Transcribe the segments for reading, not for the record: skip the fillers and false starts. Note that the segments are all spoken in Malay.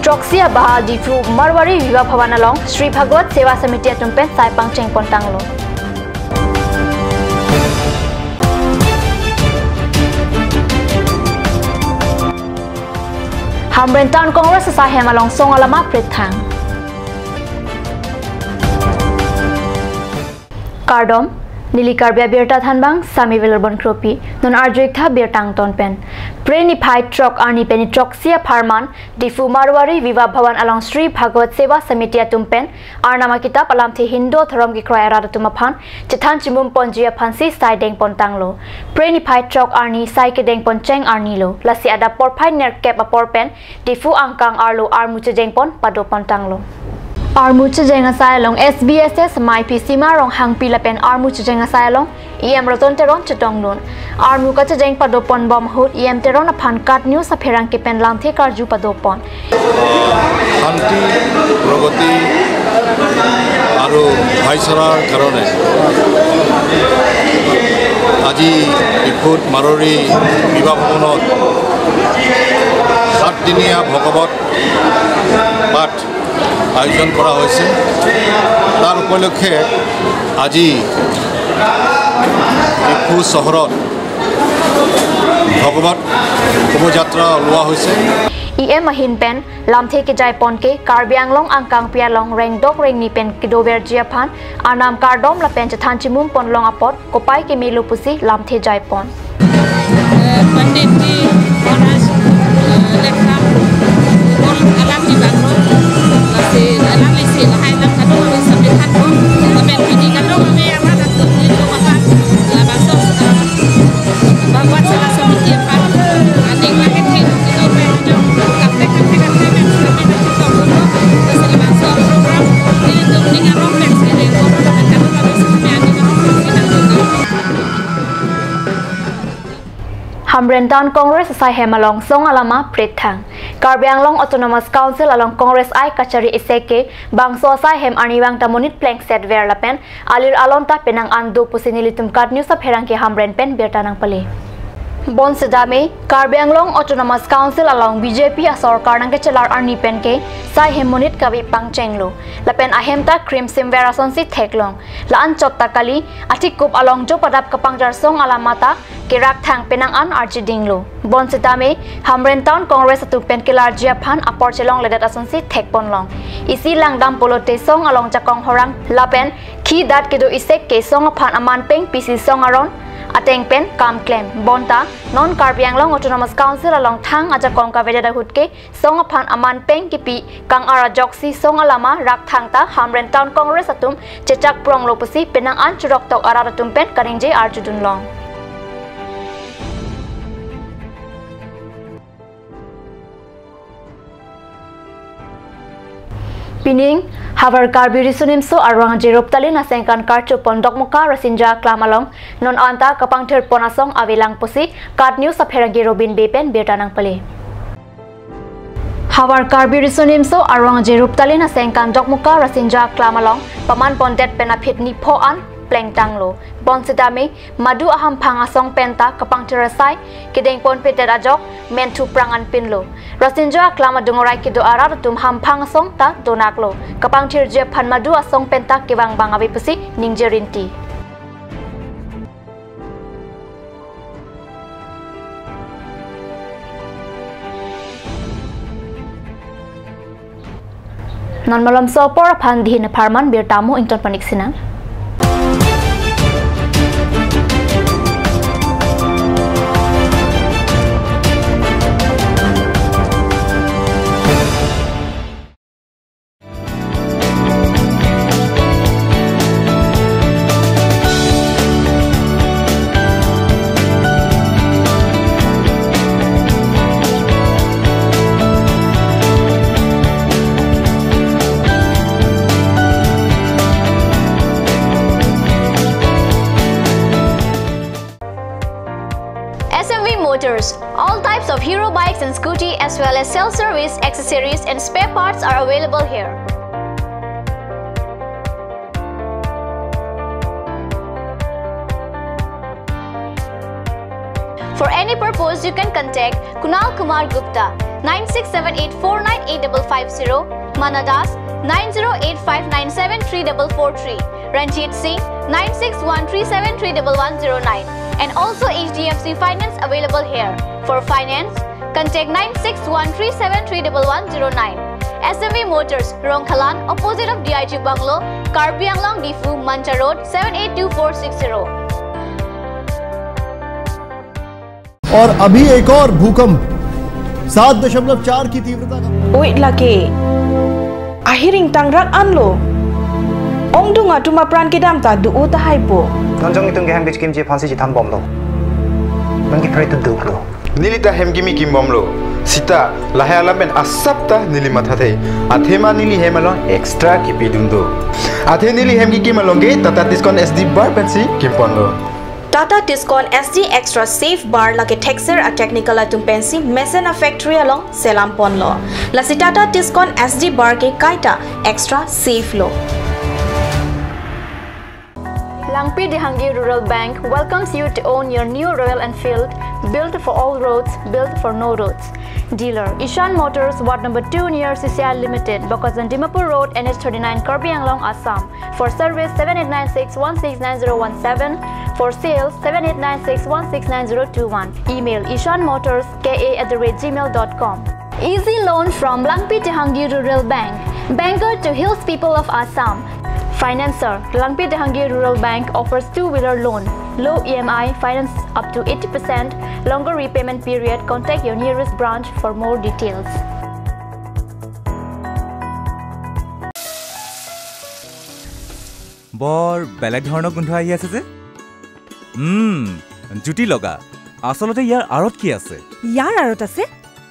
Troxia Baha Difu Marwari Viva Bhavanalong Sri Bhagwat Seva Samiti Atumpen Saipang Cheng Pontanglo. Hamrentan Congress Sahem along Song Alama Prithang Kardom Nilikarbia Birta Thanbang Sami Vilarbon Kropi Non Arjikha Birtang Tonpen Preni Pai Trok Arni Peni Troxia Parman Difu Marwari Viva Bhavan along Sri Bhagwat Seva Samiti Atumpen Arnama Kitab Alam Thi Hindo Thorom Ki Krai Aratumapan Chitan Chimum Ponjia Pansi Sai Deng Pontanglo Preni Pai Trok Arni Sai Kedeng Poncheng Arnilo Lasi ada Porpai Nerkep Aporpen Difu Angkang Arlo Armuche Jeng Pon Pado Pontanglo Armuche Jenga Sailong SBSS Mai Pisima Rong Hang Pilapen Armuche Jenga Sailong EM Roton Teron Chetong Nun Armu Kacha Jeng Padopon Bom Hut EM Teron Apan Kat News Aperang Kipen Lamthi Karju Padopon Hanti Progoti Aru Bhaisarar Karone Aji Biput Marori Viva Bhavanot Satdinia Bhagawat Pat আয়োজন করা হয়েছে তার উপলক্ষে আজি ডিফু শহরত ভগবত শোভাযাত্রা ওলোৱা হৈছে EM Mahin Pen Lamthe Ke Jai Pon Ke Karbi Anglong Angkang Pialong Reng Dok Reng Ni Pen Kidover Jiaphan Anam Kardom La Pen Chathan Chimum Pon Long Apot Kopai Ke Milu Pusi Lamthe Jai Pon Pandit di Monas Lekam Alam di Banglo Alam isi lahai lam kadung awi sampai kadung sampai ini kadung awi yang mana tu ini apa lah masuk bawa salah satu tiapan adik lagi kita berjumpa kafe sampai nanti kita ngobrol terus masuk program ini untuk dengan rompeng sekali ngobrol dengan kadung awi sampai adik kita Hamrentan Congress Sai Hemalong Song Alama Prithang Karbianglong Autonomous Council along Congress I Kachari Iseke Bangso Sai Hem Aniwang Tamonit Plank Set Ver Lapen Alir Alonta Penang Ando Pusinilitum Kat News of Herangke Hamren Pen Birtanang Pali Bon Sedame Karbianglong Autonomous Council along BJP Asor Karnang Kechelar Arni Penke Sai Hemonit Kavi Pangchenglo Lapen Ahemta Krim Simvera Sonsi Theklong Laan Chotta Kali Atikup along Jo Padap Kapangjar Song Alamata Kirak Thang Penang An Archidinglo Bon Sedame Hamrentown Congress Atu Pen Kilar Jiaphan Apor Chelong Ledat Asonsi Thekponlong Isi Langdam Polote Song along Jakong Horang Lapen Ki Dat Kedo Isek Ke Song Aphan Aman Peng PC Song Aron Ateng Pen Kam Claim Bonta Non Karbianglong Autonomous Council along Thang Ajakong Kaveda Hutke Song Aphan Aman Peng Kipi Kang Ara Joksi Song Alama Rak Thangta Hamrentown Congress Atum Chechak Prong Lopusi Penang An Churok Tok Araratum Pen Karingje Arjudun Long Pining Havar Karbi Risunim So Arwang Jerop Talin Asengkan Karchu Pondok Muka Rasinja Klamalong Non Anta Kapangter Ponasong Avilang Pusi Kat News Apherangi Robin Bepen Birtanang Pali Havar Karbi Risunim So Arwang Jerop Talin Asengkan Dok Muka Rasinja Klamalong Paman Pondet Penapit Nipo An Pleng Tanglo Bon Sedame Madu Aham Pangasong Penta Kapangter Rasai Kideng Pon Petet Ajok Mentu Prangan Pinlo Rasinja Klama Dungorai Kido Araratum Ham Pangasong Ta Donaklo Kapangter Jepan Madu Asong Penta Kivang Bangavi Pusi Ningjerinti Non malam sopor Pandhin Parman Birtamu Inton Paniksina Motors. All types of Hero bikes and scooty as well as self-service, accessories and spare parts are available here. For any purpose, you can contact Kunal Kumar Gupta 9678498550, Manadas 9085973443, Ranjit Singh 9613731109, and also HDFC Finance available here. For finance, contact 9613731109. SME Motors, Rongkhalan, opposite of DIG Bungalow, Karbi Anglong Difu, Mancha Road, 782460. और अभी एक और भूकंप 7.4 की तीव्रता का Wait lagi. Ahiring tangrak anlo. Ong dunga tuma pran kedam ta du uta haipo. Nonjong itong gehang bitch kimchi phansi ji tham bomlo. Mangi pray to duklo. Nilita hemgimi kim bomlo. Sita lahaya lamen asapta nili mathate. Athema nili hemalo extra kipidundo. Athe nili hemgi kimalonge Tata Tiscon SD bar pensi kimponlo. Tata Tiscon SD Extra Safe Bar lagi texture a technical atum pensi Mesena Factory along Selampon lo. Lasi Tata Tiscon SD Bar ke kaita extra safe lo. Langpi Dehangi Rural Bank welcomes you to own your new Royal Enfield, built for all roads, built for no roads. Dealer Ishan Motors, Ward number 2 near CCI Limited, Bokazan Dimapur Road, NH39, Karbi Anglong, Assam. For service 7896169017. For sales 7896169021. Email ishanmotorska@gmail.com. Easy loan from Langpi Dehangi Rural Bank, banker to hills people of Assam. Financer, Langpi Dehangi Rural Bank offers two-wheeler loan, low EMI, finance up to 80%, longer repayment period. Contact your nearest branch for more details. বৰ বেলেগ ধৰণৰ গোন্ধ আহি আছে যে জুটি লগা আসলতে ইয়াৰ আৰত কি আছে ইয়াৰ আৰত আছে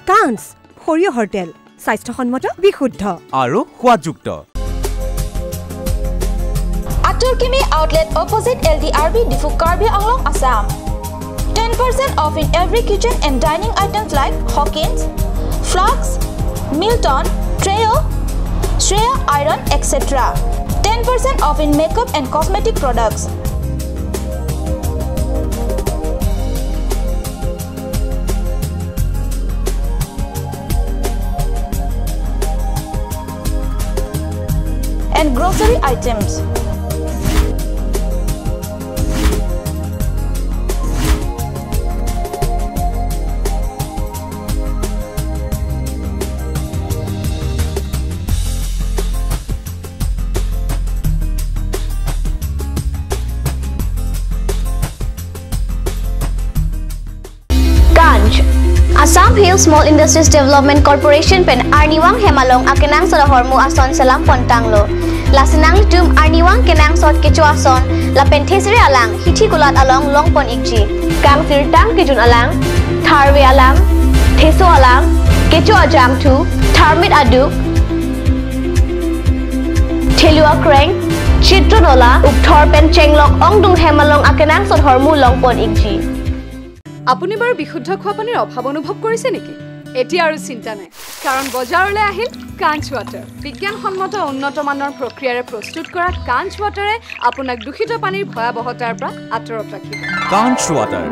কান্স সৰিয়হৰ তেল স্বাস্থ্যসন্মত বিশুদ্ধ আৰু সোৱাদযুক্ত Aturkimi outlet opposite LDRB Difu Karbi Anglong, Assam. 10% off in every kitchen and dining items like Hawkins, Flax, Milton, Treo, Shreya Iron, etc. 10% off in makeup and cosmetic products. And grocery items. Assam Hills Small Industries Development Corporation pen Arniwang Hemalong akenang sa hormu ason salam pontanglo. Lasinang litum Arniwang kenang sot kecu ason la penthesiri alang hithi gulat along longpon ikji. Kang sirtang kijun alang, tharwe alang, theso alang, kecu ajam tu, tharmit aduk, thelua kreng, chitronola, ukthor pen chenglok ongdung Hemalong akenang sot hormu longpon ikji. আপুনি বাৰু বিশুদ্ধ খোৱা পানীৰ অভাৱ অনুভৱ কৰিছে নেকি এতিয়া আৰু চিন্তা নাই কাৰণ বজাৰলৈ আহিল কাঞ্চ ৱাটাৰ বিজ্ঞানসন্মত উন্নত মানৰ প্ৰক্ৰিয়াৰে প্ৰস্তুত কৰা কাঞ্চ ৱাটাৰে আপোনাক দূষিত পানীৰ ভয়াৱহতাৰ পৰা আঁতৰত ৰাখিব কাঞ্চ water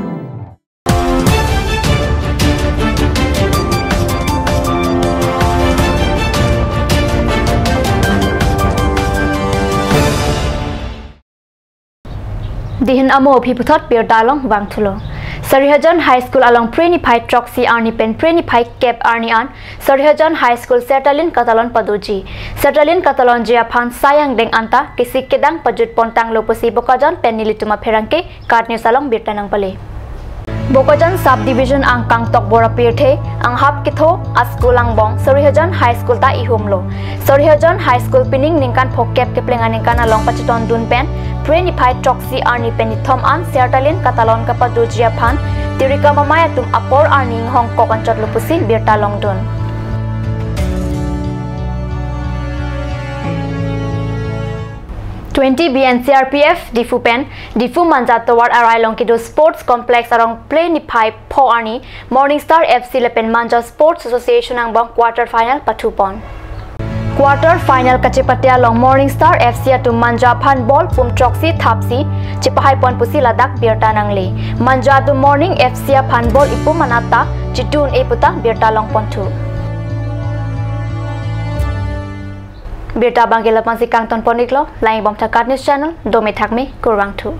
Dihin amo phiputhot pirtalong wangthulo Sarihajan High School along Prenipai Troxy Arni Pen Prenipai Cap Arni An Sarihajan High School Sertalin Catalan Paduji Sertalin Catalan Jiaphan Sayang Deng Anta Kisik Kedang Pajut Pontang Lopusi Bokajan Pen Nilituma Perangke Card News along Birtanang Pale Bokajan Subdivision ang Kangtok Bora Pirthe ang Hap Kitho Askul Langbong Sarihajan High School ta Ihumlo Sarihajan High School Pining Ningkan Phokep Keplengan Ningkan along Pachiton Dun Pen Prenipai Troxy Arni Penithom an Sertalin Catalan Kapadujia Phan Tirika Mamaya tum Apor Arning Hong Kong Anchot Lupusi Birta Longdon 20 BNCRPF Difu Pen Difu Manjat toward Arai Longkido Sports Complex arong Prenipai Po Arni Morningstar FC Lepen Manja Sports Association ang bang quarter final patupon Quarter final kacipatia long Morning Star FC tu manja phan ball pum troxy thapsi cipahai pon pusi ladak birta nangli manja tu Morning FC phan ball ipu manata citun e puta birta long pontu birta bangila pansi kang ton poniklo lain bom takat news channel domi thakmi kurang tu